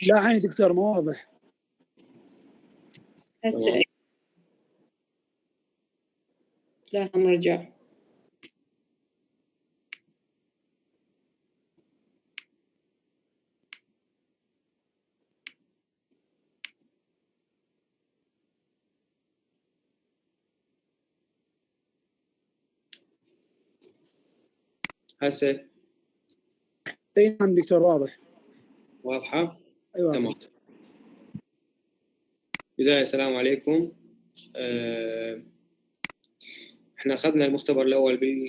لا عيني دكتور ما واضح. لا نرجع. هسه اي نعم دكتور واضح. واضحة؟ ايوه تمام. بداية السلام عليكم. احنا اخذنا المختبر الاول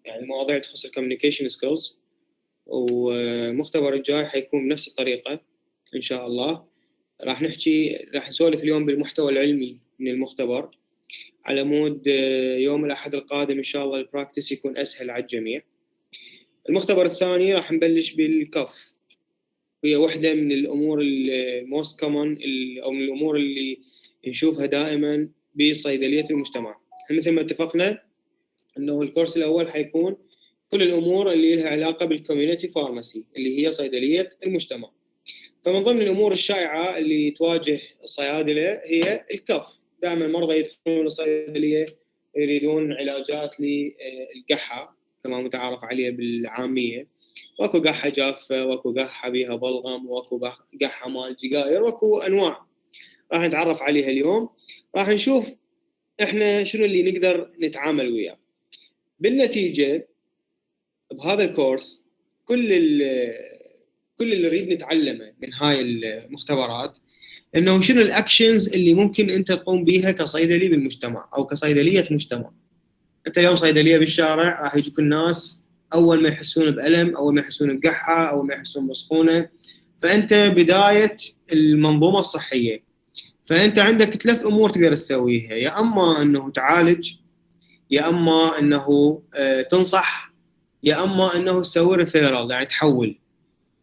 يعني مواضيع تخص الكوميونيكيشن سكيلز، والمختبر الجاي حيكون بنفس الطريقة ان شاء الله. راح نسولف اليوم بالمحتوى العلمي من المختبر، على مود يوم الأحد القادم إن شاء الله البراكتس يكون أسهل على الجميع. المختبر الثاني راح نبلش بالكف، هي واحدة من الأمور الموست كومن أو من الأمور اللي نشوفها دائما بصيدلية المجتمع. مثل ما اتفقنا أنه الكورس الأول حيكون كل الأمور اللي لها علاقة بالكوميونيتي فارماسي اللي هي صيدلية المجتمع. فمن ضمن الأمور الشائعة اللي تواجه الصيادلة هي الكف. دائما المرضى يدخلون الصيدلية يريدون علاجات للقحة كما متعارف عليه بالعامية، واكو قحة جافة، واكو قحة بيها بلغم، واكو قحة مال جقاير، واكو أنواع راح نتعرف عليها اليوم. راح نشوف إحنا شنو اللي نقدر نتعامل وياه. بالنتيجة بهذا الكورس كل اللي نريد نتعلمه من هاي المختبرات انه شنو الاكشنز اللي ممكن انت تقوم بيها كصيدلي بالمجتمع او كصيدليه مجتمع. انت اليوم صيدليه بالشارع، راح يجوك الناس اول ما يحسون بالم، اول ما يحسون بقحه، اول ما يحسون بسخونه، فانت بدايه المنظومه الصحيه. فانت عندك 3 امور تقدر تسويها، يا اما انه تعالج، يا اما انه تنصح، يا اما انه تسوي ريفيرال يعني تحول.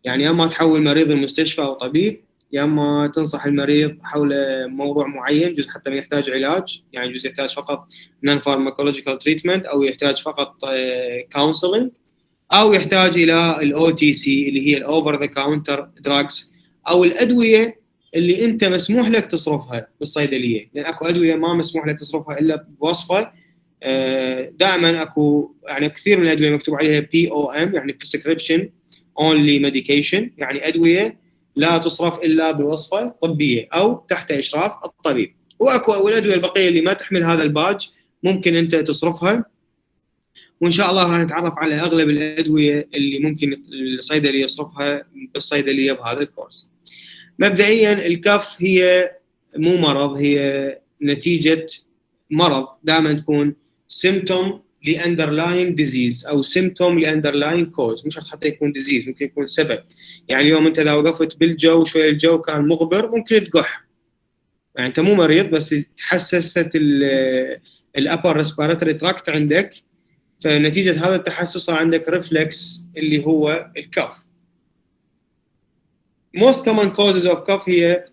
يعني يا اما تحول مريض المستشفى او طبيب، يا اما تنصح المريض حول موضوع معين، جزء حتى ما يحتاج علاج، يعني جزء يحتاج فقط نون فارماكولوجيكال تريتمنت، او يحتاج فقط كونسلنج، او يحتاج الى الاو تي سي اللي هي الاوفر ذا كاونتر دراجز، او الادويه اللي انت مسموح لك تصرفها بالصيدليه، لان اكو ادويه ما مسموح لك تصرفها الا بوصفه. دائما اكو يعني كثير من الادويه مكتوب عليها بي او ام، يعني بريسكريبشن اونلي ميديكيشن، يعني ادويه لا تصرف الا بوصفه طبيه او تحت اشراف الطبيب. واكو الادويه البقيه اللي ما تحمل هذا الباج ممكن انت تصرفها. وان شاء الله راح نتعرف على اغلب الادويه اللي ممكن الصيدلي يصرفها بالصيدليه بهذا الكورس. مبدئيا الكف هي مو مرض، هي نتيجه مرض. دائما تكون symptom لاندرلاين ديزيز او سيمتوم لاندرلاين كوز، مش حتى يكون ديزيز، ممكن يكون سبب. يعني اليوم انت اذا وقفت بالجو شويه الجو كان مغبر ممكن تقح، يعني انت مو مريض بس تحسست الابر ريسبيراتوري تراكت عندك، فنتيجه هذا التحسس صار عندك ريفلكس اللي هو الكف. most common causes of cough هي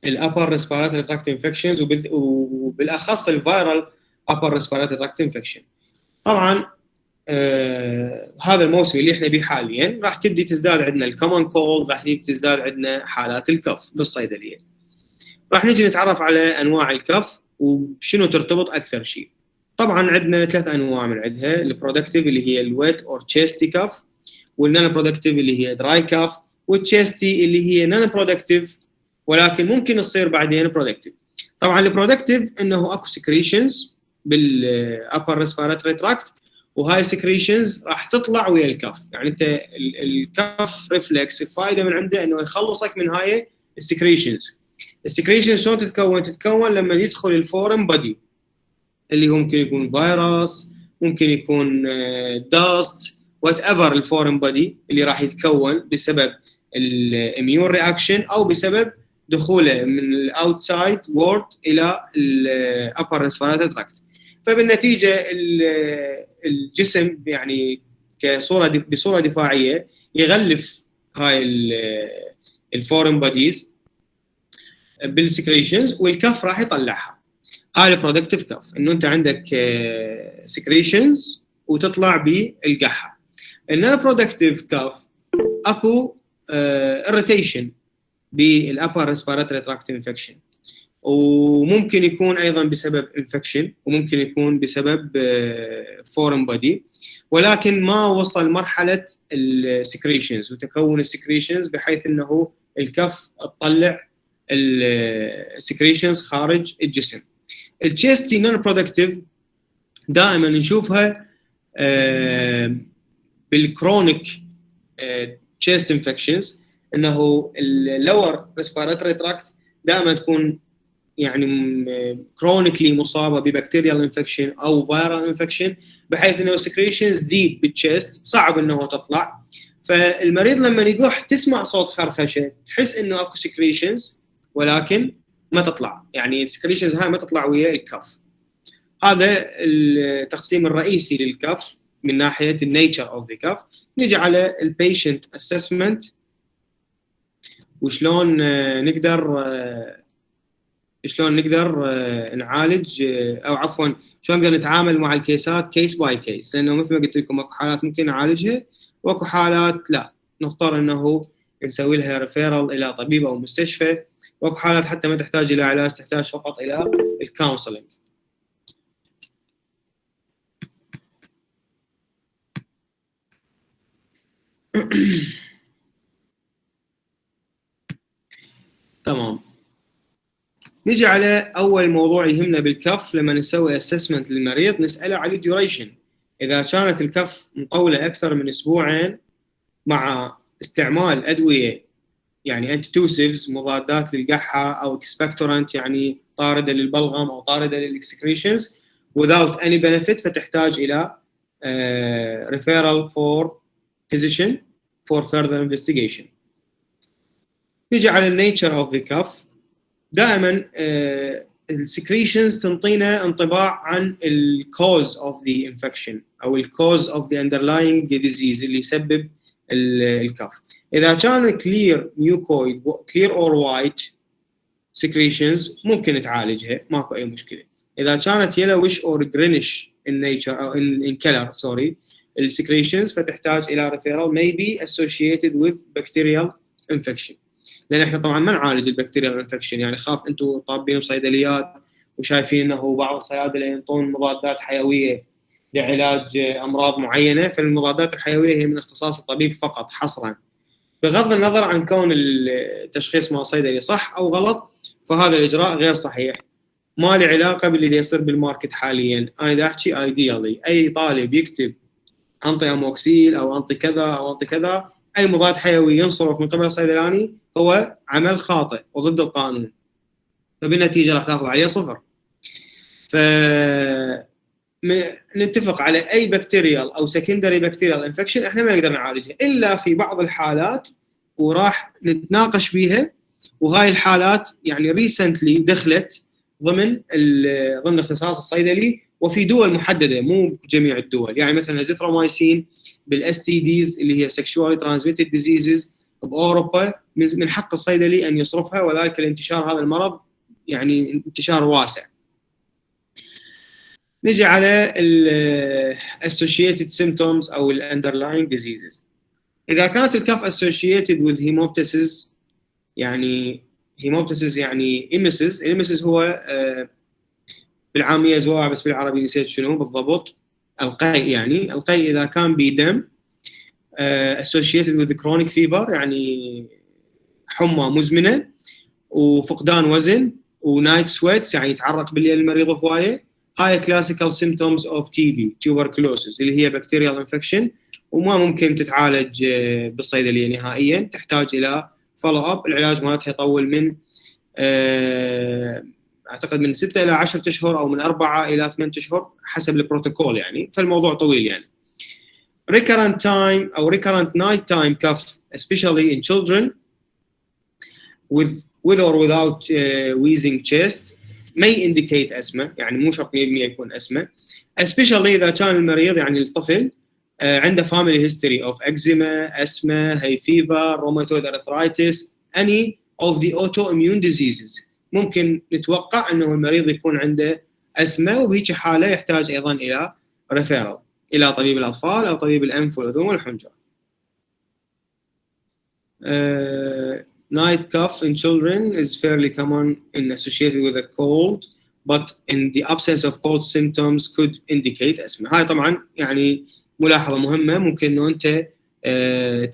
الابر ريسبيراتوري تراكت انفكشنز، وبالاخص الفيرال upper respiratory tract infection. طبعا هذا الموسم اللي احنا بيه حاليا راح تبدي تزداد عندنا الكومن كولد، راح تبدي تزداد عندنا حالات الكف بالصيدليه. راح نجي نتعرف على انواع الكف وشنو ترتبط اكثر شيء. طبعا عندنا 3 انواع من عندها، البرودكتيف اللي هي الويت اور تشيستي كف، والنون برودكتيف اللي هي دراي كف، والتشيستي اللي هي نون برودكتيف ولكن ممكن تصير بعدين برودكتيف. طبعا البرودكتيف انه اكو سكريشنز بالابر ريسبيراتوري تراكت، وهاي السكريشنز راح تطلع ويا الكف. يعني انت الكف ريفلكس الفائده من عنده انه يخلصك من هاي السكريشنز. السكريشنز شلون تتكون؟ تتكون لما يدخل الفورن بودي اللي هو ممكن يكون فيروس، ممكن يكون داست، وات ايفر الفورن بودي اللي راح يتكون بسبب الاميون رياكشن او بسبب دخوله من الاوتسايد وورد الى الابر ريسبيراتوري تراكت. فبالنتيجه الجسم يعني بصوره دفاعيه يغلف هاي الفورن بوديز بالسكريشنز، والكف راح يطلعها. هاي البرودكتيف كف، انه انت عندك سكريشنز وتطلع بالقحه. النون برودكتيف كف اكو irritation بالupper respiratory tract infection، وممكن يكون ايضا بسبب انفكشن، وممكن يكون بسبب فورن بودي، ولكن ما وصل مرحله السكريشنز وتكون السكريشنز بحيث انه الكف تطلع السكريشنز خارج الجسم. التشيست نون برودكتيف دائما نشوفها بالكرونيك تشيست انفكشنز، انه اللور ريسبيراتوري تراكت دائما تكون يعني كرونيكلي مصابه ببكتيريال انفكشن او فيرال انفكشن، بحيث انه سكريشنز ديب بالتشيست صعب انه تطلع. فالمريض لما يقح تسمع صوت خرخشه، تحس انه اكو سكريشنز ولكن ما تطلع، يعني السكريشنز هاي ما تطلع ويا الكف. هذا التقسيم الرئيسي للكف من ناحيه النيتشر اوف ذا كف. نيجي على البيشنت اسسمنت وشلون نقدر نعالج، او عفوا شلون نقدر نتعامل مع الكيسات كيس باي كيس، لانه مثل ما قلت لكم اكو حالات ممكن نعالجها واكو حالات لا، نضطر انه نسوي لها ريفيرال الى طبيب او مستشفى، واكو حالات حتى ما تحتاج الى علاج، تحتاج فقط الى الكونسلنج. تمام. نيجي على اول موضوع يهمنا بالكف. لما نسوي اسسمنت للمريض نساله على الديوريشن. اذا كانت الكف مطوله اكثر من اسبوعين مع استعمال ادويه يعني انتيتوسيفز مضادات للقحه او اكسبكتورانت يعني طارده للبلغم او طارده للاكسكريشنز without any benefit، فتحتاج الى referral for physician for further investigation. نيجي على النيتشر اوف ذا كف. دائما السكريشنز تنطينا انطباع عن الكوز اوف ذا انفكشن او الكوز اوف ذا اندرلاينج ديزيز اللي يسبب الكف. اذا كان كلير ميوكويد كلير اور وايت سكريشنز ممكن تعالجها، ماكو اي مشكله. اذا كانت يلوش اور جرينش ان نيتشر او ان كلر سوري السكريشنز، فتحتاج الى ريفيرال maybe associated with bacterial infection. لان احنا طبعا ما نعالج البكتيريال انفكشن، يعني خاف انتم طابين بصيدليات وشايفين انه بعض الصيادله ينطون مضادات حيويه لعلاج امراض معينه، فالمضادات الحيويه هي من اختصاص الطبيب فقط حصرا، بغض النظر عن كون التشخيص مع الصيدلي صح او غلط، فهذا الاجراء غير صحيح، ما له علاقه باللي يصير بالماركت حاليا. انا دا احكي ايديالي اي طالب يكتب انطي اموكسيل او انطي كذا او انطي كذا، اي مضاد حيوي ينصرف من قبل الصيدلاني هو عمل خاطئ وضد القانون، فبالنتيجه راح تاخذ عليه 0. نتفق على اي بكتيريال او سكندري بكتيريال انفكشن احنا ما نقدر نعالجها الا في بعض الحالات، وراح نتناقش بيها. وهاي الحالات يعني ريسنتلي دخلت ضمن اختصاص الصيدلي، وفي دول محدده مو بجميع الدول. يعني مثلا الازيثرومايسين بالاس تي ديز اللي هي سكشوالي ترانسميتد ديزيزز باوروبا من حق الصيدلي ان يصرفها، وذلك الانتشار هذا المرض يعني انتشار واسع. نجي على ال associated symptoms او ال underlying diseases. اذا كانت الكف associated with hemoptysis، يعني hemoptysis يعني emesis هو بالعاميه زواع، بس بالعربي نسيت شنو بالضبط. القيء، يعني القيء اذا كان بدم associated with chronic fever يعني حمى مزمنه وفقدان وزن ونايت سويتس يعني يتعرق بالليل المريض هوايه، هاي كلاسيكال سيمبتومز اوف تي بي tuberculosis اللي هي بكتيريال انفكشن، وما ممكن تتعالج بالصيدليه نهائيا، تحتاج الى فولو اب. العلاج مالتها يطول من اعتقد من 6 الى 10 اشهر او من 4 الى 8 اشهر حسب البروتوكول يعني، فالموضوع طويل يعني. recurrent time او recurrent night time cough especially in children with or without wheezing chest may indicate asthma، يعني مو شرط 100% يكون asthma، especially اذا كان المريض يعني الطفل عنده family history of eczema, asthma, hay fever, rheumatoid arthritis, any of the autoimmune diseases. ممكن نتوقع انه المريض يكون عنده asthma، وبهيك حاله يحتاج ايضا الى referral الى طبيب الاطفال او طبيب الانف والاذن والحنجره. Night cough in children is fairly common and associated with a cold, but in the absence of cold symptoms could indicate asthma. هاي طبعا يعني ملاحظة مهمة، ممكن إنه أنت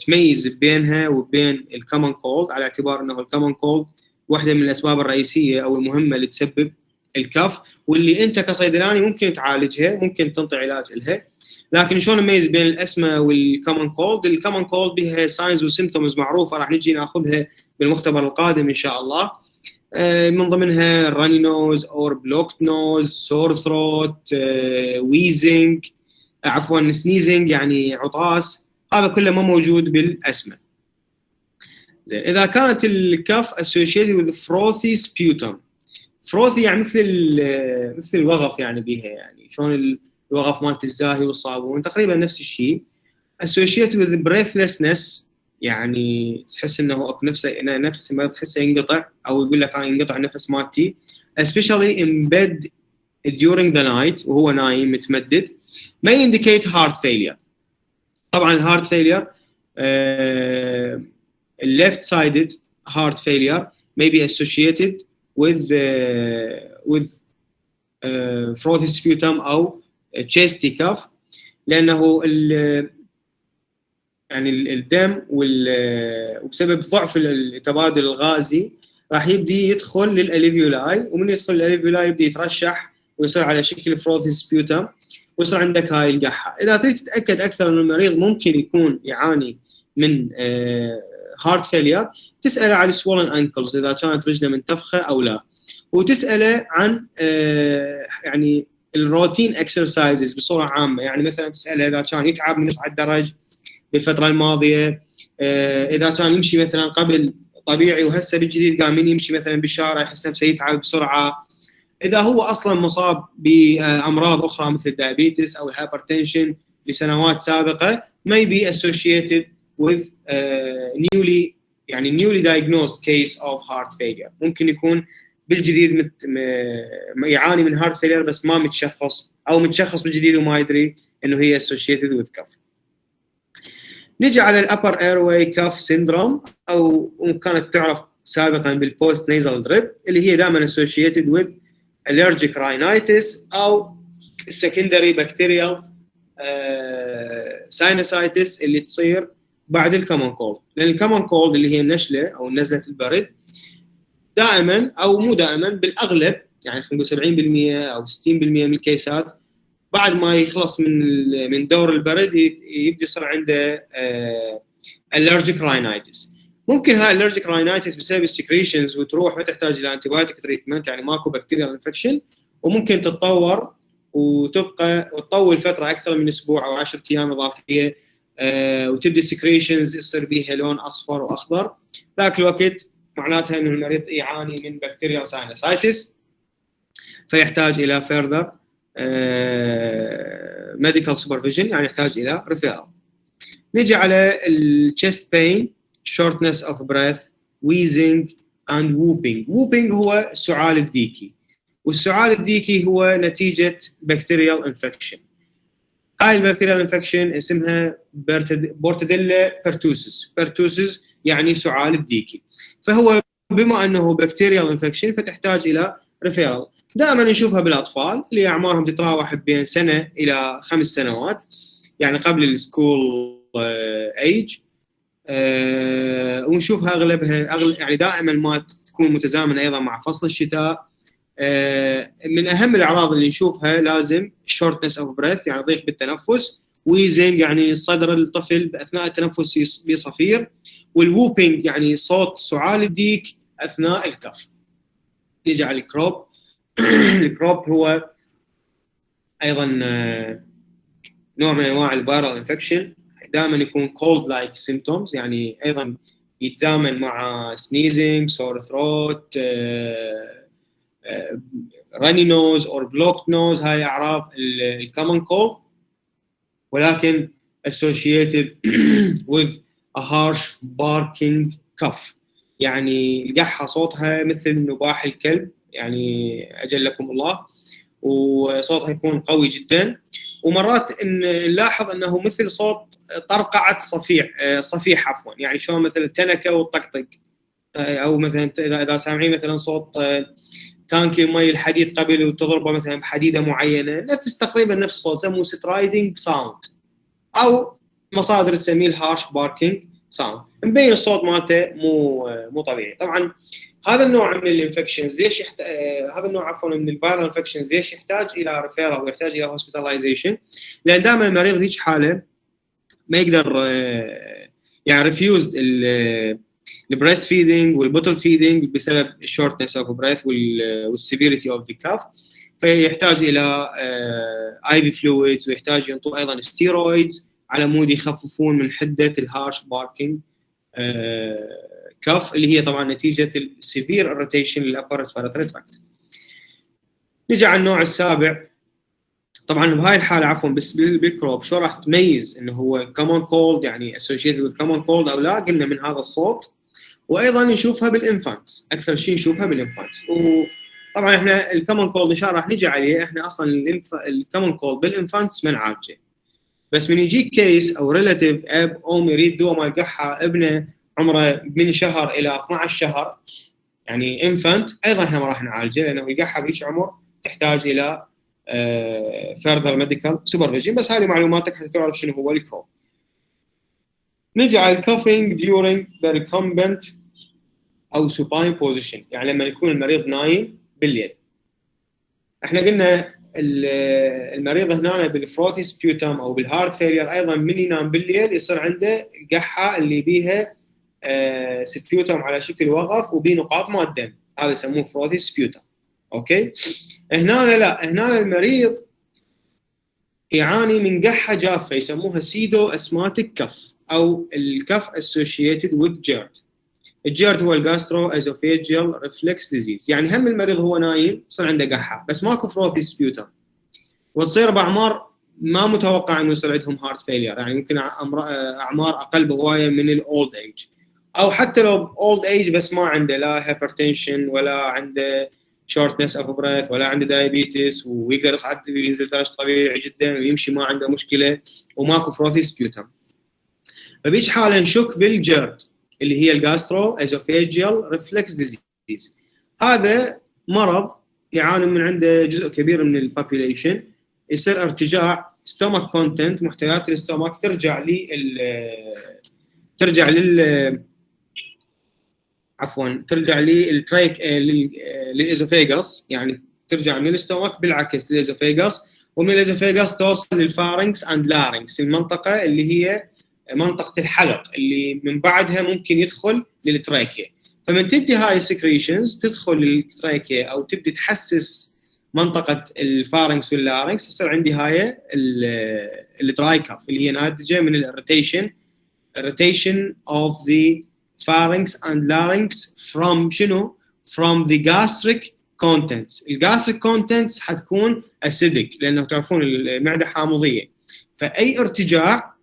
تميز بينها وبين الكومن كولد، على اعتبار إنه الكومن كولد واحدة من الأسباب الرئيسية أو المهمة اللي تسبب الكف، واللي أنت كصيدلاني ممكن تعالجها، ممكن تنطي علاج لها. لكن شلون نميز بين الأسمة والكومن كولد؟ الكومن كولد بها ساينز وسيمتومز معروفة، راح نجي ناخذها بالمختبر القادم إن شاء الله. من ضمنها راني نوز اور بلوكت نوز، سور ثروت، ويزنج، عفوا سنيزنج يعني عطاس، هذا كله ما موجود بالأسمة. زين، إذا كانت الكف associated with frothy sputum، frothy يعني مثل الوغف يعني بيها، يعني شلون الوغف مالت الزاهي والصابون تقريبا نفس الشيء. associated with breathlessness يعني تحس انه اكو نفس ما تحسه ينقطع، او يقول لك انا ينقطع النفس مالتي، especially in bed during the night، وهو نايم متمدد. may indicate heart failure. طبعا الهارت فيلير left sided heart failure may be associated with frothy sputum او chesty cough، لانه يعني الدم وبسبب ضعف التبادل الغازي راح يبدي يدخل للاليفيولاي، ومن يدخل للاليفيولاي يبدي يترشح ويصير على شكل فروثي سبيوتم، ويصير عندك هاي القحه. اذا تريد تتاكد اكثر ان المريض ممكن يكون يعاني من هارت فيلير، تساله على السوولن انكلز اذا كانت رجله منتفخه او لا، وتساله عن يعني الروتين اكسرسايزز بصوره عامه، يعني مثلا تساله اذا كان يتعب من يصعد درج بالفتره الماضيه، اذا كان يمشي مثلا قبل طبيعي وهسه بالجديد قام يمشي مثلا بالشارع يحس نفسه يتعب بسرعه، اذا هو اصلا مصاب بامراض اخرى مثل الدايابيتس او الهايبرتنشن لسنوات سابقه may be associated with newly diagnosed case of heart failure. ممكن يكون بالجديد يعاني من heart failure بس ما متشخص، او متشخص بالجديد وما يدري انه هي associated with cough. نجي على الابر ايروي كاف سيندروم، او كانت تعرف سابقا بالبوست نيزل دريب، اللي هي دائما associated with allergic rhinitis او secondary bacterial sinusitis اللي تصير بعد الكومن كولد. لان الكومن كولد اللي هي النشله او نزله البرد دائما او مو دائما بالاغلب، يعني خلينا نقول 70% او 60% من الكيسات بعد ما يخلص من دور البرد يبدي يصير عنده allergic rhinitis. ممكن هاي allergic rhinitis بسبب السكريشنز وتروح ما تحتاج الى انتيبيوتيك تريتمنت، يعني ماكو بكتيريال انفكشن، وممكن تتطور وتبقى وتطول فتره اكثر من اسبوع او 10 ايام اضافيه، وتبدي السكريشنز يصير بيها لون اصفر واخضر، ذاك الوقت معناتها انه المريض يعاني من بكتيريال ساينسايتس فيحتاج الى further medical supervision، يعني يحتاج الى referral. نجي على chest pain، shortness of breath، wheezing and whooping. whooping هو السعال الديكي، والسعال الديكي هو نتيجة bacterial infection. هاي البكتيريال infection اسمها بورتديلا pertussis. pertussis يعني سعال الديكي، فهو بما انه bacterial infection فتحتاج الى referral. دائما نشوفها بالاطفال اللي اعمارهم تتراوح بين سنه الى 5 سنوات، يعني قبل السكول ايج، ونشوفها اغلبها يعني دائما ما تكون متزامنه ايضا مع فصل الشتاء. من اهم الاعراض اللي نشوفها لازم shortness of breath يعني ضيق بالتنفس، wheezing يعني صدر الطفل باثناء التنفس بصفير، والووبينج يعني صوت سعال الديك اثناء الكف. نيجي على الكروب. الكروب هو ايضا نوع من انواع الفيرال انفكشن، دائما يكون cold like symptoms، يعني ايضا يتزامن مع sneezing، sore throat، runny nose or blocked nose. هاي اعراض الكومن كولد، ولكن associated with a harsh barking cough، يعني القحه صوتها مثل نباح الكلب، يعني اجلكم الله، وصوتها يكون قوي جدا، ومرات نلاحظ انه مثل صوت طرقعه صفيح عفوا، يعني شلون مثل التنكه والطقطق، او مثلا اذا سامعين مثلا صوت تانكي المي الحديد قبل وتضربه مثلا بحديده معينه، تقريبا نفس الصوت، يسموه سترايدنج ساوند، او مصادر تسميه الهارش باركينج ساوند. مبين الصوت مالته مو طبيعي. طبعا هذا النوع من الانفكشنز ليش هذا النوع عفوا من الفيرال انفكشنز ليش يحتاج الى ريفيرال ويحتاج الى هوسبيتاليزيشن؟ لان دائما المريض هيك حاله ما يقدر يعني ريفيوز البريست فيدنج والبوتل فيدنج بسبب الشورتنس اوف بريث والسيفيريتي اوف ذا كاف، فيحتاج الى اي في فلويدز، ويحتاج ينطوا ايضا ستيرويدز على مود يخففون من حده الهارش باركينج كاف، اللي هي طبعا نتيجه السيفير اريتيشن للابر ريسبيراتوري تراكت. نجي على النوع السابع. طبعا بهاي الحاله عفوا بس بالكروب شو راح تميز انه هو كومون كولد يعني اسوشيتد وذ كومون كولد او لا؟ قلنا من هذا الصوت، وايضا نشوفها بالانفانتس، اكثر شيء نشوفها بالانفانتس. وطبعا احنا الكومون كولد ان شاء الله راح نجي عليه، احنا اصلا الكومون كولد بالانفانتس ما نعالجه، بس من يجيك كيس او ريلاتيف اب ام يريد دواء مال قحه ابنه عمره من شهر الى 12 شهر يعني انفانت، ايضا احنا ما راح نعالجه، لانه القحه بهيك عمر تحتاج الى further medical supervision. بس هذه معلوماتك حتى تعرف شنو هو الكروب. نجي على الكوفينج during the recumbent او supine position، يعني لما يكون المريض نايم بالليل. احنا قلنا المريض هنا بالفروثي سبيوتم او بالهارت فيلير ايضا من ينام بالليل يصير عنده قحه اللي بيها سبيوتم على شكل وغف وبيه نقاط ماء الدم، هذا يسموه فروثي سبيوتم. اوكي، هنا لا، هنا المريض يعاني من قحه جافه يسموها سيدو اسماتيك كف او الكف اسوشيتد وذ جيرد. الجيرد هو الجاسترو ازوفيجيال ريفلكس ديزيز، يعني هم المريض هو نايم يصير عنده قحه بس ماكو فروثي سبيوتم، وتصير باعمار ما متوقع انه يصير عندهم هارت فيلير، يعني يمكن اعمار اقل بهوايه من الاولد ايج، او حتى لو اولد ايج بس ما عنده لا هايبرتنشن ولا عنده شورتنس اوف بريث ولا عنده دايابيتس، ويقدر يصعد وينزل درجه طبيعي جدا ويمشي ما عنده مشكله وماكو فروثي سبيوتم. فبيش حاله نشك بالجيرد اللي هي الجاسترو ازوفيجيال ريفلكس ديزيز. هذا مرض يعاني من عنده جزء كبير من البوبيليشن، يصير ارتجاع ستومك كونتنت، محتويات الاستومك ترجع للتريك للإزوفيغاس، يعني ترجع من الاستومك بالعكس للإزوفيغاس، ومن الإزوفيغاس توصل للفارنكس اند لارنكس، المنطقه اللي هي منطقه الحلق اللي من بعدها ممكن يدخل للتراكيا. فمن تبدي هاي السكريشنز تدخل للتراكيا او تبدي تحسس منطقه الفارنكس واللارنكس، يصير عندي هاي الدراي كاف اللي هي ناتجه من irritation of the pharynx and larynx from شنو؟ from the gastric contents. الجاستريك contents حتكون acidic لانه تعرفون المعده حامضيه، فاي ارتجاع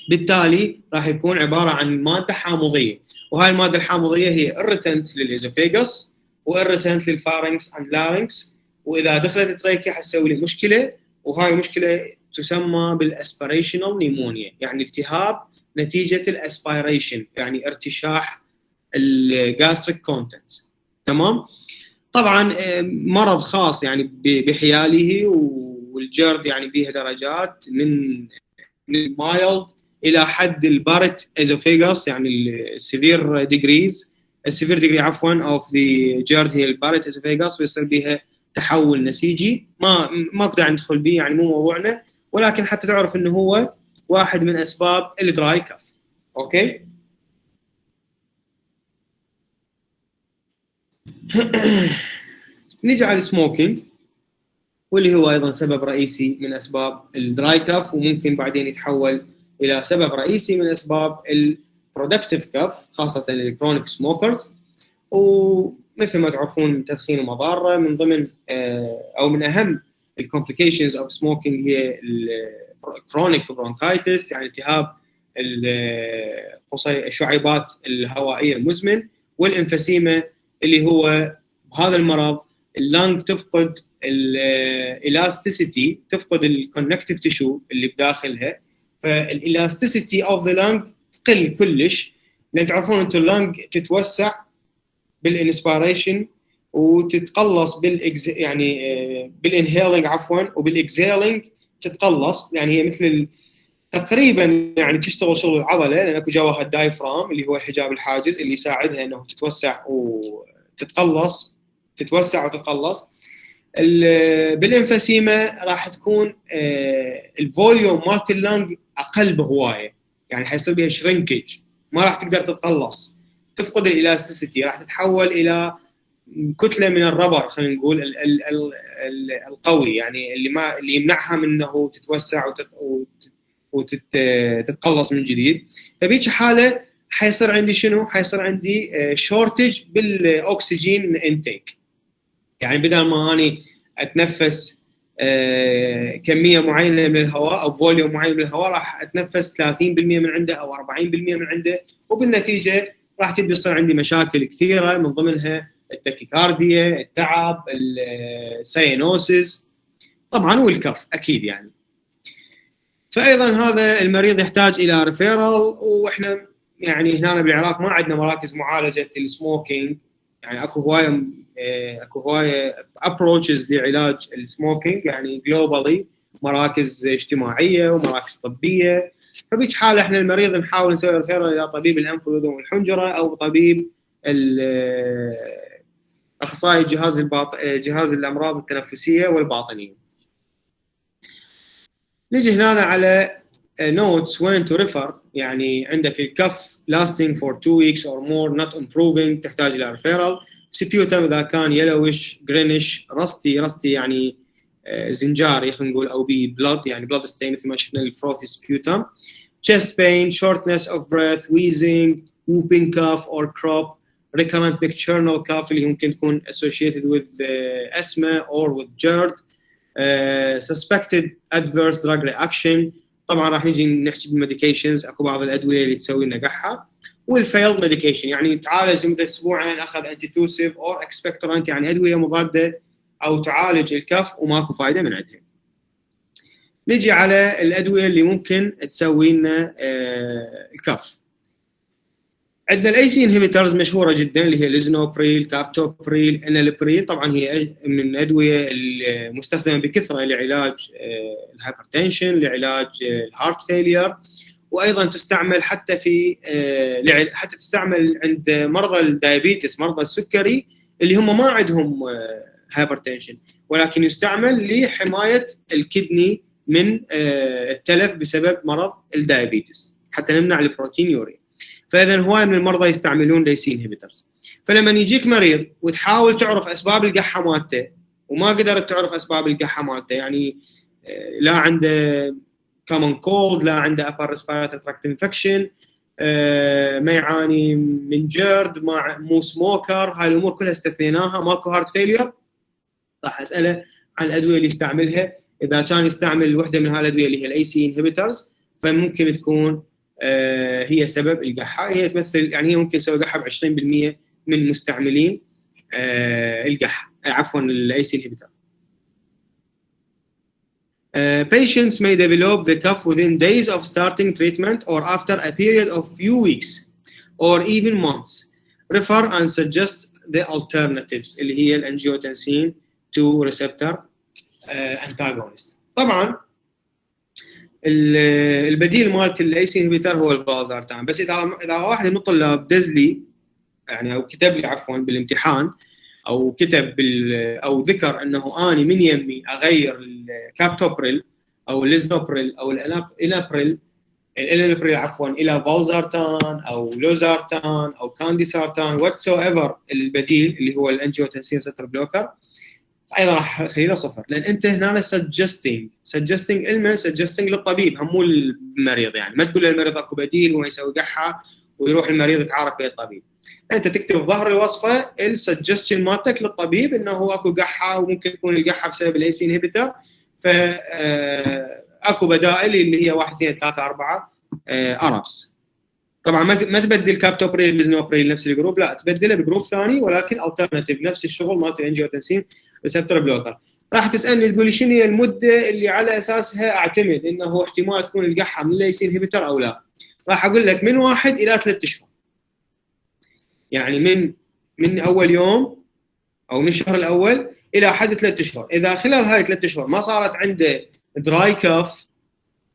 بالتالي راح يكون عباره عن ماده حامضيه، وهاي الماده الحامضيه هي irritant للإزوفيغاس وirritant للفارنكس and larynx، واذا دخلت التريكيا حتسوي لي مشكله، وهاي مشكله تسمى بالاسبيريشنال نيمونيا، يعني التهاب نتيجه الاسبيريشن، يعني ارتشاح الجاستريك كونتنتس. تمام؟ طبعا مرض خاص يعني بحياله، والجرد يعني بيها درجات من المايلد الى حد البارت ازوفيغاس، يعني السيفير ديجريز، السيفير ديجري عفوا اوف ذا جرد هي البارت ازوفيغاس، ويصير بها تحول نسيجي ما اقدر ندخل به، يعني مو موضوعنا، ولكن حتى تعرف انه هو واحد من اسباب الدراي كاف. اوكي؟ نيجي على السموكينج، واللي هو ايضا سبب رئيسي من اسباب الدراي كاف، وممكن بعدين يتحول الى سبب رئيسي من اسباب البرودكتيف كاف، خاصه الكرونيك سموكرز. ومثل ما تعرفون تدخين مضاره، من ضمن او من اهم الكومبليكيشنز اوف سموكينج هي الكرونيك برونكايتس، يعني التهاب الشعيبات الهوائيه المزمن، والانفسيما اللي هو بهذا المرض اللنج تفقد الالاستيسيتي، تفقد الكونكتيف تيشو اللي بداخلها، فالالاستيسيتي اوف ذا لانج تقل كلش، لان تعرفون انتم اللانج تتوسع بالانسبيريشن وتتقلص يعني بالانهيلينج عفوا، وبالاكزيلينج تتقلص، يعني هي مثل تقريبا يعني تشتغل شغل العضله، لان اكو جواها الدايفرام اللي هو الحجاب الحاجز اللي يساعدها انه تتوسع وتتقلص، تتوسع وتتقلص. بالانفسيما راح تكون الفوليوم مالت اللانج اقل بهوايه، يعني حيصير بها شرينكج، ما راح تقدر تتقلص، تفقد الالاستيسيتي، راح تتحول الى كتله من الربر، خلينا نقول القوي، يعني اللي يمنعها من انه تتوسع وتتقلص من جديد. فبيك حاله حيصير عندي شنو؟ حيصير عندي شورتج بالاكسجين انتيك، يعني بدل ما اني اتنفس كميه معينه من الهواء او فوليوم معين من الهواء، راح اتنفس 30% من عنده او 40% من عنده، وبالنتيجه راح تبدا يصير عندي مشاكل كثيره، من ضمنها التاكيكارديا، التعب، الساينوسيس طبعا، والكف اكيد يعني. فايضا هذا المريض يحتاج الى ريفيرال، واحنا يعني هنا بالعراق ما عندنا مراكز معالجه السموكينج، يعني اكو هوايه ابروتشز لعلاج السموكينج، يعني جلوبالي، مراكز اجتماعيه ومراكز طبيه. فبيك حاله احنا المريض نحاول نسوي ريفيرال الى طبيب الانف والاذن والحنجره، او طبيب اخصائي جهاز الامراض التنفسيه والباطنيه. نجي هنا على notes when to refer، يعني عندك الكف lasting for 2 weeks or more not improving تحتاج الى referral. سبيوتم اذا كان yellowish greenish رستي يعني زنجاري خلينا نقول، او بلود يعني blood stain مثل ما شفنا الفروثي سبيوتم. chest pain, shortness of breath, wheezing, whooping cough or crop, recurrent nocturnal cough اللي ممكن تكون associated with asthma or with GERD. suspected adverse drug reaction، طبعا راح نجي نحكي بالميديكيشنز، اكو بعض الادويه اللي تسوي لنا قحه. والفيلد ميديكيشن يعني تعالج لمده اسبوعين، اخذ انتيتوسيف او اكسبكتورانت يعني ادويه مضاده او تعالج الكف وماكو فائده من عندها. نجي على الادويه اللي ممكن تسوي لنا الكف. عندنا الاي سي انهبيترز مشهوره جدا، اللي هي الازنوبريل، كابتوبريل، انالبريل، طبعا هي من الادويه المستخدمه بكثره لعلاج الهايبرتنشن، لعلاج الهارت فيلير، وايضا تستعمل حتى حتى تستعمل عند مرضى الدايابيتس، مرضى السكري اللي هم ما عندهم هايبرتنشن، ولكن يستعمل لحمايه الكدني من التلف بسبب مرض الدايابيتس، حتى نمنع البروتين يوريا. فاذا هواي من المرضى يستعملون ليسي انهبيترز. فلما يجيك مريض وتحاول تعرف اسباب القحه مالته وما قدرت تعرف اسباب القحه مالته، يعني لا عنده كومن كولد، لا عنده upper respiratory tract infection، ما يعاني من جرد، مو سموكر، هاي الامور كلها استثنيناها، ماكو هارت فيلير، راح اساله عن الادويه اللي يستعملها. اذا كان يستعمل وحده من هاي الادويه اللي هي الاي سي انهبيترز، فممكن تكون هي سبب القحه. هي تمثل يعني هي ممكن تسوي قحه ب 20% من مستعملين القحه، عفوا الاي سي انهبيتر. Patients may develop the cough within days of starting treatment or after a period of few weeks or even months. Refer and suggest the alternatives اللي هي الانجيوتنسين 2 receptor antagonist. طبعا البديل مالت الاي سي انهبيتر هو الفازارتان، بس اذا واحد من الطلاب دز لي يعني او كتب لي عفوا بالامتحان، او كتب او ذكر انه اني من يمي اغير الكابتوبريل او الليزنوبريل او الانابريل عفوا الى فالزارتان او لوزارتان او كانديسارتان واتسو ايفر البديل اللي هو الانجيوتنسين ريسبتور بلوكر، ايضا راح اخلي له صفر، لان انت هنا سجستنج المن سجستنج للطبيب، هم مو المريض. يعني ما تقول للمريض اكو بديل وما يسوي قحه ويروح المريض يتعارك ويا الطبيب. انت تكتب ظهر الوصفه السجستشن مالتك للطبيب انه هو اكو قحه وممكن تكون القحه بسبب الاي سي انهبيتر، فاكو بدائل اللي هي 1 2 3 4 اربس. طبعا ما تبدل كابتوبريل ليزنوبريل نفس الجروب، لا تبدله بجروب ثاني ولكن الترناتيف نفس الشغل مالت الانجيوتنسين ريسبتور بلوكر. راح تسالني تقول لي شنو هي المده اللي على اساسها اعتمد انه احتمال تكون القحه من الليس انهبيتر او لا. راح اقول لك من 1 إلى 3 اشهر، يعني من اول يوم او من الشهر الاول الى حد 3 اشهر. اذا خلال هاي 3 اشهر ما صارت عنده دراي كاف،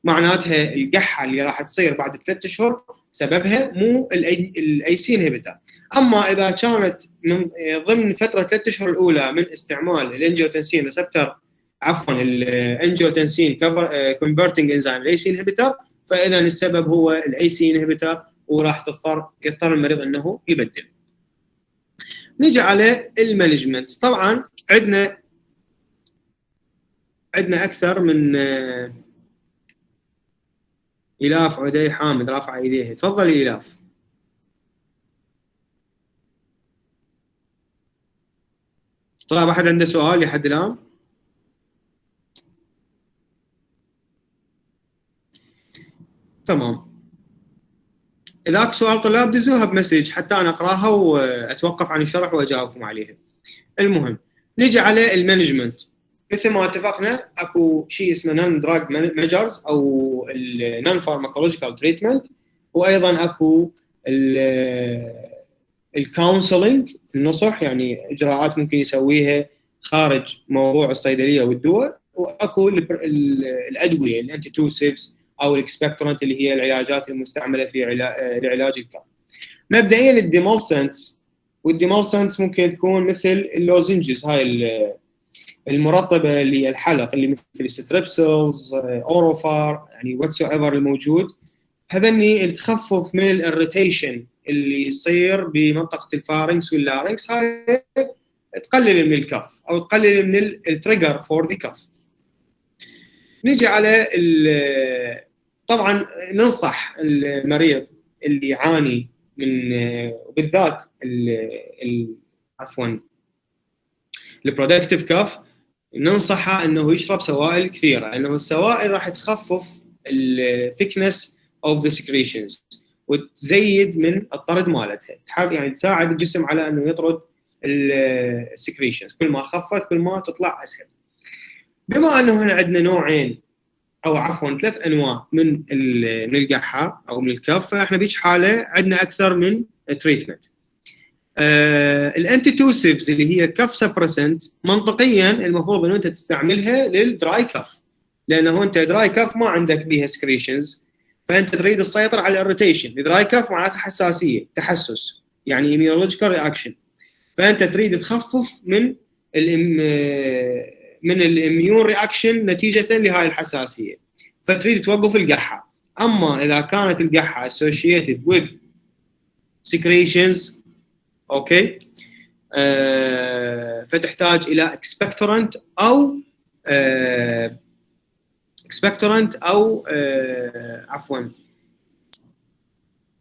معناتها القحه اللي راح تصير بعد 3 اشهر سببها مو الاي سي انهبيتر. اما اذا كانت من ضمن فتره 3 اشهر الاولى من استعمال الانجيوتنسين ريسبتر، عفوا الانجيوتنسين كونفرتنج انزيم الاي سي انهبيتر، فاذا السبب هو الاي سي انهبيتر وراح يضطر المريض انه يبدل. نيجي على المانجمنت. طبعا عندنا اكثر من إلاف. عدي حامد رافع ايديه، تفضل إلاف. طيب احد عنده سؤال لحد الان؟ تمام. اذا اكو سؤال طلاب دزوها بمسج حتى انا اقراها واتوقف عن الشرح واجاوبكم عليها. المهم نيجي على المانجمنت. مثل ما اتفقنا اكو شيء اسمه نون دراج ميجرز او النون فارماكولوجيكال تريتمنت، وايضا اكو الكونسلنج النصح، يعني اجراءات ممكن يسويها خارج موضوع الصيدليه والدواء، واكو الادويه الانتيتوسيفز او الاكسبكتورنت اللي هي العلاجات المستعمله في لعلاج الكف. مبدئيا الديمولسنتس، والديمولسنتس ممكن تكون مثل اللوزنجز، هاي المرطبه اللي الحلق اللي مثل الستريبسلز، اوروفار، يعني واتس ايفر الموجود، هذني اللي تخفف من الاريتيشن اللي يصير بمنطقه الفارنكس واللارنكس، هاي تقلل من الكف او تقلل من التريجر فور ذا كف. نيجي على طبعا ننصح المريض اللي يعاني من بالذات عفوا البرودكتيف كاف، ننصحه انه يشرب سوائل كثيره، لانه السوائل راح تخفف الثيكنس اوف ذا سكريشنز وتزيد من الطرد مالتها، يعني تساعد الجسم على انه يطرد السكريشنز. كل ما خفت كل ما تطلع اسهل. بما انه هنا عندنا نوعين او عفوا 3 انواع من القحه او من الكف، فاحنا بهيك حاله عندنا اكثر من تريتمنت. الانتيتوسيفز اللي هي كف سبرسنت، منطقيا المفروض انه انت تستعملها للدراي كف، لانه انت دراي كف ما عندك بيها سكريشنز، فانت تريد السيطره على الاريتيشن. الدراي كف معناتها حساسيه، تحسس، يعني ايميولوجيكال رياكشن، فانت تريد تخفف من الاميون رياكشن نتيجه لهاي الحساسيه، فتريد توقف القحه. اما اذا كانت القحه associated with secretions، اوكي، فتحتاج الى expectorant او عفوا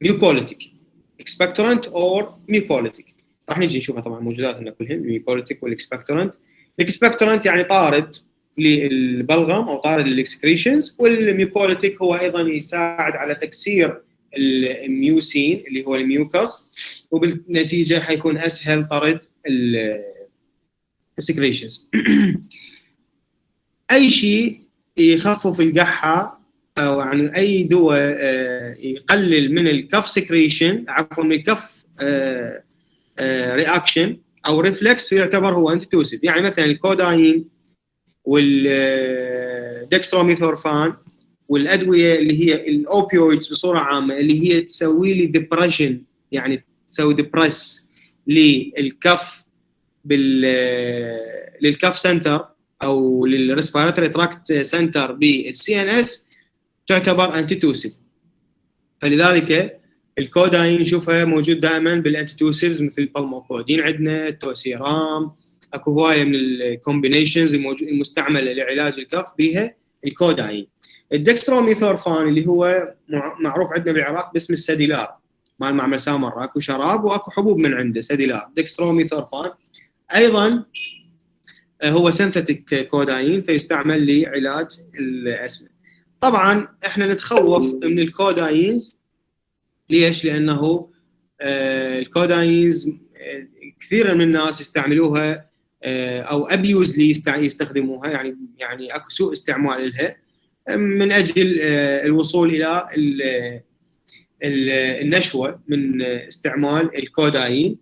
ميوكوليتيك، expectorant or mucolytic. راح نجي نشوفها طبعا موجودات هنا كلهم، الميوكوليتيك والاكسبكتورنت. الاكسبكتورنت يعني طارد للبلغم او طارد للاكسكريشنز، والميوكوليتيك هو ايضا يساعد على تكسير الميوسين اللي هو الميوكس، وبالنتيجه حيكون اسهل طرد السكريشنز. اي شيء يخفف القحه او يعني اي دواء يقلل من الكف سكريشن، عفوا من الكف رياكشن او ريفلكس، يعتبر هو انتيتوسيف. يعني مثلا الكوداين والدكستروميثورفان والادويه اللي هي الاوبيويدز بصوره عامه، اللي هي تسوي لي ديبريشن، يعني تسوي ديبريس للكف للكف سنتر او للريسبيراتوري تراكت سنتر بالسي ان اس، تعتبر انتيتوسيف. فلذلك الكوداين نشوفها موجود دائما بالانتيتوسيفز مثل البالموكودين، عندنا التوسيرام، اكو هوايه من الكومبينيشنز المستعمله لعلاج الكف بها الكوداين. الدكستروميثورفان اللي هو معروف عندنا بالعراق باسم السديلار، مال معمل سامر، اكو شراب واكو حبوب من عنده سديلار دكستروميثورفان، ايضا هو سينثيتيك كوداين، فيستعمل لعلاج الاسمه. طبعا احنا نتخوف من الكوداينز، ليش؟ لانه الكوداينز كثير من الناس يستعملوها او ابيوز لي يستخدموها، يعني اكو سوء استعمال لها من اجل الوصول الى النشوه من استعمال الكودايين.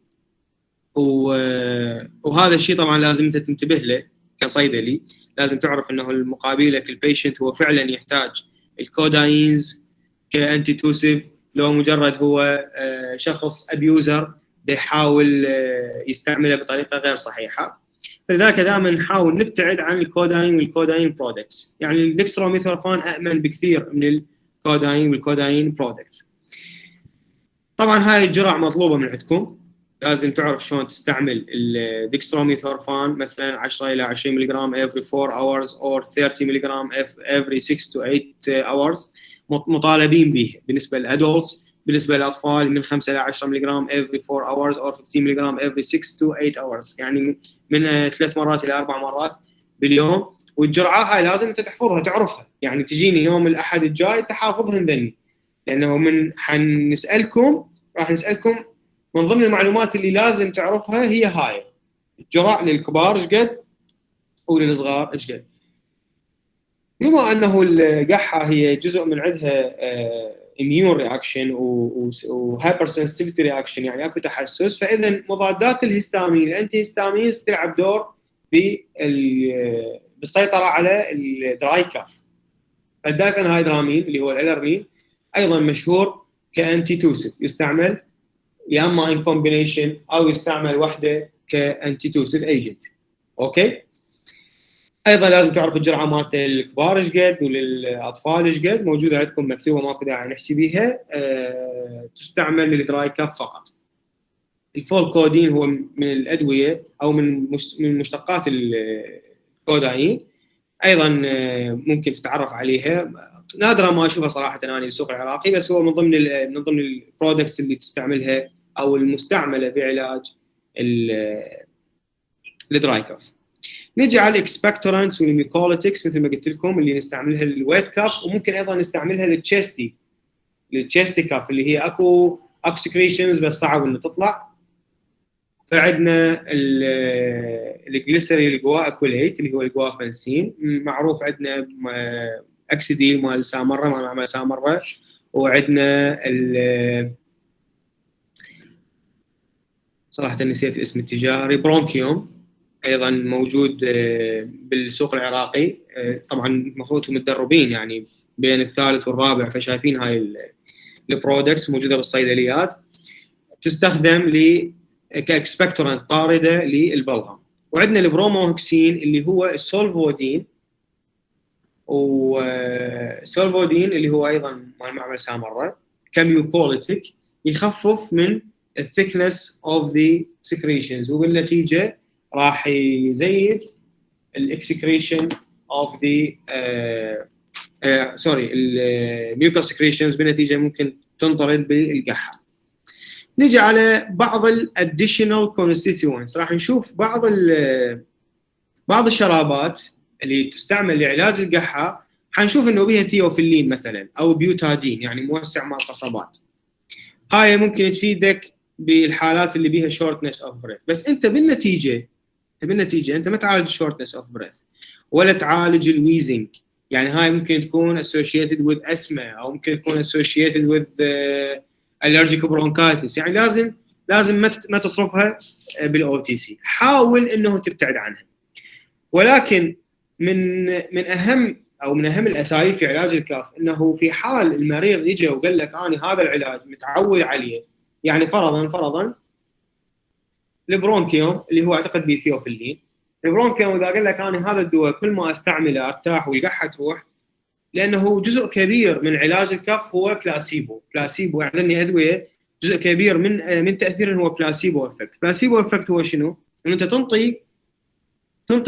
وهذا الشيء طبعا لازم انت تنتبه له كصيدلي، لازم تعرف انه المقابلك البيشنت هو فعلا يحتاج الكوداينز كانتي توسيف، لو مجرد هو شخص ابيوزر يحاول يستعمله بطريقه غير صحيحه. فلذلك دائما نحاول نبتعد عن الكوداين والكوداين برودكتس. يعني الدكستروميثورفان امن بكثير من الكوداين والكوداين برودكتس. طبعا هاي الجرعه مطلوبه من عندكم، لازم تعرف شلون تستعمل الدكستروميثورفان، مثلا 10 الى 20 ملغ every 4 hours or 30 ملغ every 6 to 8 hours. مطالبين به بالنسبه للادولتس. بالنسبه للاطفال من 5 الى 10 ملغ every 4 hours or 15 ملغ every 6 to 8 hours، يعني من 3 مرات الى 4 مرات باليوم. والجرعه هاي لازم انت تحفظها تعرفها، يعني تجيني يوم الاحد الجاي تحافظهن ذني، لانه من راح نسالكم من ضمن المعلومات اللي لازم تعرفها هي هاي الجرعه للكبار ايش قد وللصغار ايش قد. بما انه القحه هي جزء من عندها immune reaction وهايبر سنسيتيفيتي رياكشن، يعني اكو تحسس، فاذا مضادات الهستامين الانتي هستامينز تلعب دور بالسيطره على الدراي كاف. الدايفنهايدرامين اللي هو الالرمين ايضا مشهور كانتي توسيف، يستعمل يا اما ان كومبينيشن او يستعمل وحده كانتي توسيف ايجنت. اوكي، ايضا لازم تعرف الجرعه مالت الكبار ايش قد وللاطفال ايش قد، موجوده عندكم مكتوبه ماكو داعي نحكي بيها. تستعمل للدراي كاف فقط. الفول كودين هو من الادويه او من مشتقات الكودايين، ايضا ممكن تتعرف عليها. نادرا ما اشوفها صراحه انا بالسوق العراقي، بس هو من ضمن البرودكتس اللي تستعملها او المستعمله بعلاج الدراي كاف. نجي على الاكسبكتورانتس والميكوليتكس مثل ما قلت لكم اللي نستعملها للويت كاف، وممكن ايضا نستعملها للتشيستي كاف اللي هي اكو سكريشنز بس صعب انه تطلع. فعندنا الجليسرين الجواكوليت اللي هو الجوافنسين، معروف عندنا اكسيديل مال سامره مال معمل سامره، وعندنا صراحه نسيت الاسم التجاري برونكيوم ايضا موجود بالسوق العراقي. طبعا المفروض متدربين يعني بين الثالث والرابع، فشايفين هاي البرودكتس موجوده بالصيدليات، تستخدم كاكسبكتورانت طارده للبلغم. وعندنا البروموهكسين اللي هو السولفودين، والسولفودين اللي هو ايضا مال معمل سامره كميوكوليتيك، يخفف من الثيكنس اوف ذا سكريشنز، وبالنتيجه راح يزيد الاكسكريشن اوف ذا الميوكس سكريشنز، بالنتيجه ممكن تنطرد بالقحه. نجي على بعض الاديشنال كونستيتيوينتس، راح نشوف بعض الشرابات اللي تستعمل لعلاج القحه، حنشوف انه بيها ثيوفيلين مثلا او بيوتادين، يعني موسع مال قصبات. هاي ممكن تفيدك بالحالات اللي بيها شورتنس اوف بريث، بس انت بالنتيجه انت ما تعالج شورتنس اوف بريث ولا تعالج الويزنج. يعني هاي ممكن تكون associated with asthma او ممكن تكون associated with allergic bronchitis، يعني لازم ما تصرفها بالاو تي سي، حاول انه تبتعد عنها. ولكن من اهم الاساليب في علاج الكاف انه في حال المريض يجي وقال لك انا هذا العلاج متعود عليه، يعني فرضا البرونكيوم اللي هو اعتقد به ثيوفيلين، البرونكيوم اذا قال لك انا هذا الدواء كل ما استعمله ارتاح والقحه تروح، لانه جزء كبير من علاج الكف هو بلاسيبو يعني ادويه جزء كبير من تاثير هو بلاسيبو افكت هو شنو؟ انه انت تنطي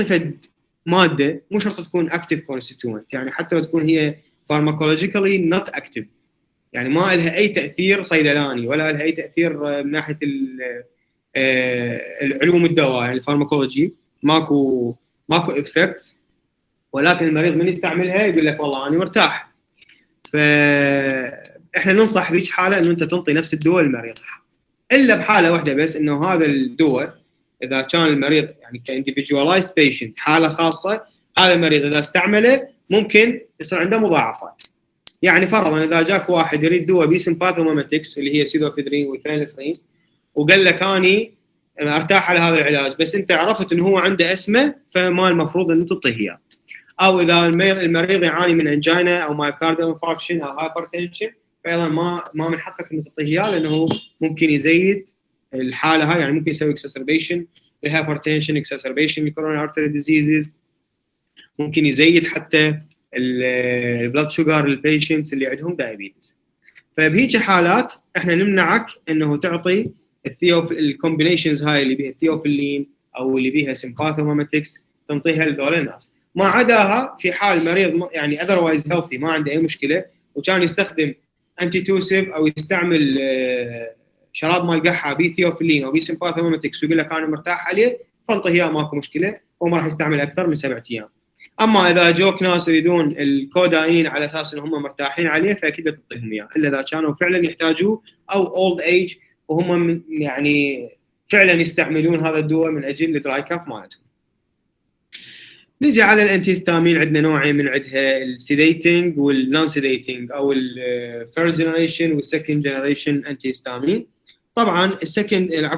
فد ماده مو شرط تكون اكتيف كونستيتوينت، يعني حتى لو تكون هي فارماكولوجيكالي نوت اكتيف، يعني ما لها اي تاثير صيدلاني ولا لها اي تاثير من ناحيه العلوم الدواء، يعني الفارماكولوجي ماكو افكتس، ولكن المريض من يستعملها يقول لك والله انا مرتاح. فاحنا ننصح بهيك حاله انه انت تنطي نفس الدواء للمريض، الا بحاله واحده بس، انه هذا الدواء اذا كان المريض يعني كانديفيدواليزد بيشنت حاله خاصه، هذا المريض اذا استعمله ممكن يصير عنده مضاعفات. يعني فرضا اذا جاك واحد يريد دواء بيسمباثوميماتكس اللي هي سيدوفيدرين والفينلفرين، وقال لك اني ارتاح على هذا العلاج، بس انت عرفت انه هو عنده اسمه، فما المفروض ان تعطيه اياه. او اذا المريض يعاني من انجينا او مايوكارديال انفاركشن او هايبرتنشن، فايضا ما من حقك انه تعطيه اياه، لانه ممكن يزيد الحاله هاي، يعني ممكن يسوي اكسسربيشن للهايبرتنشن، اكسسربيشن للكوروناري ارتري ديزيزز، ممكن يزيد حتى البلاد شوجر للبيشنتس اللي عندهم دايابيتس. فبهيك حالات احنا نمنعك انه تعطي الكومبينيشنز هاي اللي بيها الثيوفيلين او اللي بيها سيمباثوميماتكس، تنطيها لذول الناس. ما عداها في حال مريض يعني اذروايز هيلثي ما عنده اي مشكله، وكان يستخدم انتي توسيف او يستعمل شراب مال قحه بي ثيوفيلين او بي سيمباثوميماتكس ويقول لك انا مرتاح عليه، فانطيه اياه ماكو مشكله، وما راح يستعمل اكثر من 7 ايام. اما اذا جوك ناس يريدون الكوداين على اساس انهم مرتاحين عليه، فاكيد تعطيهم اياه، الا اذا كانوا فعلا يحتاجوه او اولد ايج وهم يعني فعلا يستعملون هذا الدواء من اجل الدراي كاف مالتهم. نجي على الانتيستامين، عندنا نوعين من عندها، السيديتنج والنون سيديتنج او الفيرست جنريشن والسكند جنريشن انتيستامين. طبعا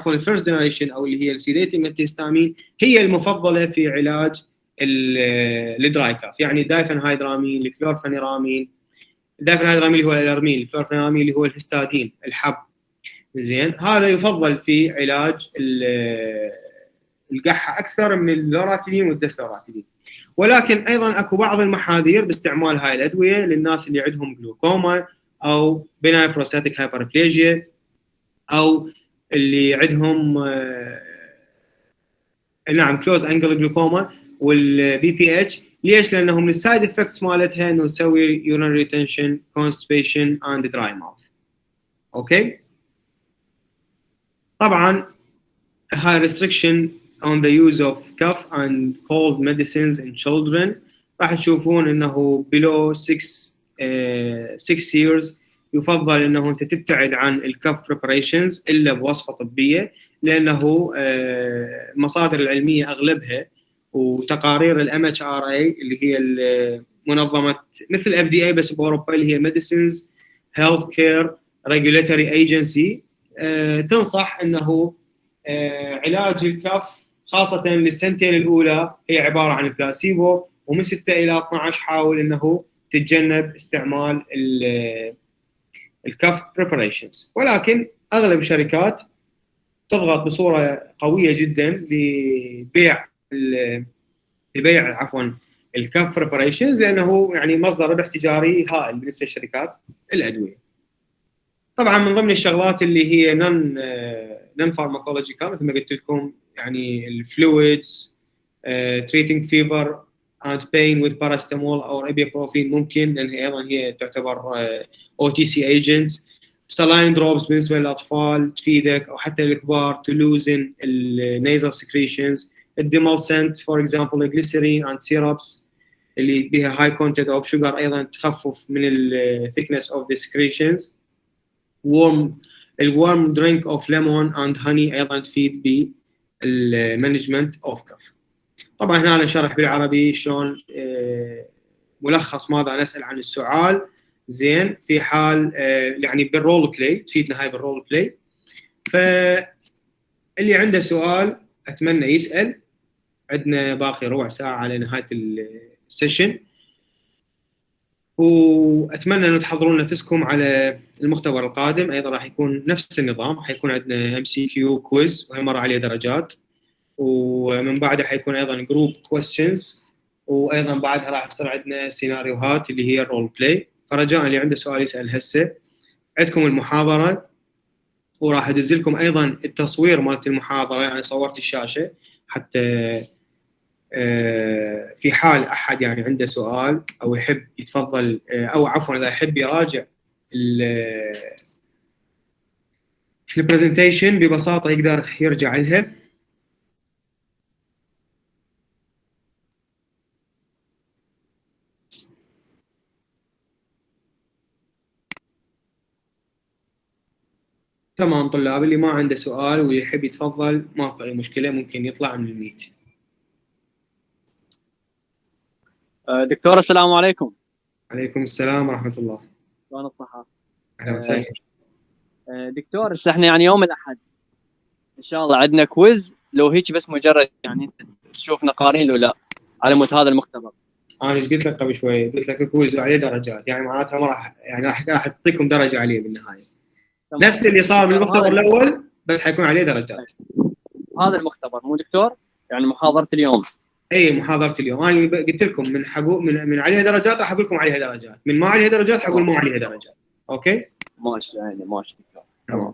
الفيرست جنريشن او اللي هي السيديتنج انتيستامين هي المفضله في علاج الدراي كاف، يعني الدايفنهايدرامين، الكلورفينيرامين. الدايفنهايدرامين اللي هو الارمين، الكلورفينيرامين اللي هو الهستادين الحب. زين، هذا يفضل في علاج القحه اكثر من اللوراتيدين والدسلوراتيدين. ولكن ايضا اكو بعض المحاذير باستعمال هاي الادويه للناس اللي عندهم جلوكوما او بناي بروستاتيك هايبربليجيا، او اللي عندهم نعم كلوز انجل جلوكوما والبي بي اتش. ليش؟ لانهم السايد افكتس مالتها انه تسوي يورين ريتنشن، كونستيبيشن اند دراي ماوث. اوكي، طبعا high restriction on the use of cough and cold medicines in children. راح تشوفون انه below 6 years يفضل انه انت تبتعد عن الكف preparations الا بوصفه طبيه، لانه المصادر العلميه اغلبها وتقارير الام اتش ار اي اللي هي منظمه مثل اف دي اي بس باوروبا، اللي هي Medicines Health Care Regulatory Agency، تنصح انه علاج الكف خاصة للسنتين الأولى هي عبارة عن بلاسيبو، ومن 6 إلى 12 حاول أنه تتجنب استعمال الكف بريباريشنز. ولكن أغلب الشركات تضغط بصورة قوية جدا لبيع الكف بريباريشنز، لأنه يعني مصدر ربح تجاري هائل بالنسبة للشركات الأدوية. طبعا من ضمن الشغلات اللي هي نون فارماكولوجيكال مثل ما قلت لكم، يعني الفلويدز، تريتنج فيفر اند بين وذ باراستامول او ايبيبروفين ممكن، لان ايضا هي تعتبر او تي سي ايجنت. سلاين دروبس بالنسبه للاطفال تفيدك، او حتى الكبار تلوزن النيزل سكريشنز. الديمالسنت فور اكزامبل الجليسرين اند سيرابس اللي بها هاي كونتنت اوف شوجر ايضا تخفف من الثيكنس اوف ذا سكريشنز. الورم درينك اوف ليمون اند هاني ايضا تفيد بالمانجمنت اوف كف. طبعا هنا انا شرح بالعربي شلون ملخص ماذا نسال عن السؤال. زين، في حال يعني بالرول بلاي تفيدنا هاي بالرول بلاي. فاللي عنده سؤال اتمنى يسال، عندنا باقي ربع ساعه على نهايه السيشن، واتمنى انه تحضرون نفسكم على المختبر القادم. ايضا راح يكون نفس النظام، حيكون عندنا MCQ كويز وهي مره عليه درجات، ومن بعدها حيكون ايضا جروب كويستشنز، وايضا بعدها راح يصير عندنا سيناريوهات اللي هي الرول بلاي. فرجاء اللي عنده سؤال يسال هسه. عندكم المحاضره، وراح ادز لكم ايضا التصوير مالت المحاضره، يعني صورت الشاشه حتى في حال احد يعني عنده سؤال او يحب يتفضل، او عفوا اذا يحب يراجع البرزنتيشن ببساطه يقدر يرجع لها. تمام طلاب، اللي ما عنده سؤال ويحب يتفضل ماكو اي مشكله، ممكن يطلع من الميت. دكتور السلام عليكم. عليكم السلام ورحمه الله. شلون الصحة؟ اهلا وسهلا. دكتور هسه احنا يعني يوم الأحد إن شاء الله عندنا كويز، لو هيك بس مجرد يعني أنت تشوفنا قارين لو لا على مود هذا المختبر. انا ايش قلت لك قبل شوي؟ قلت لك الكويز عليه درجات، يعني معناتها ما راح يعني راح اعطيكم درجه عليه بالنهايه. تمام. نفس اللي صار بالمختبر الاول بس حيكون عليه درجات. هذا المختبر مو دكتور؟ يعني محاضرة اليوم. اي محاضره اليوم انا قلت لكم من عليها درجات راح اقول لكم عليها درجات، من ما عليها درجات حقول ما عليها درجات. اوكي ماشي يعني ماشي دكتور. تمام.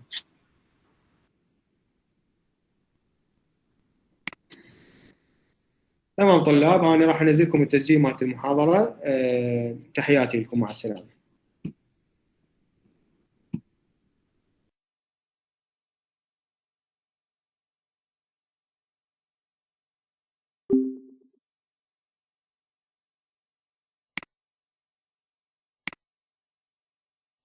تمام طلاب، انا راح انزل لكم التسجيل مالت المحاضره. تحياتي لكم، مع السلامه.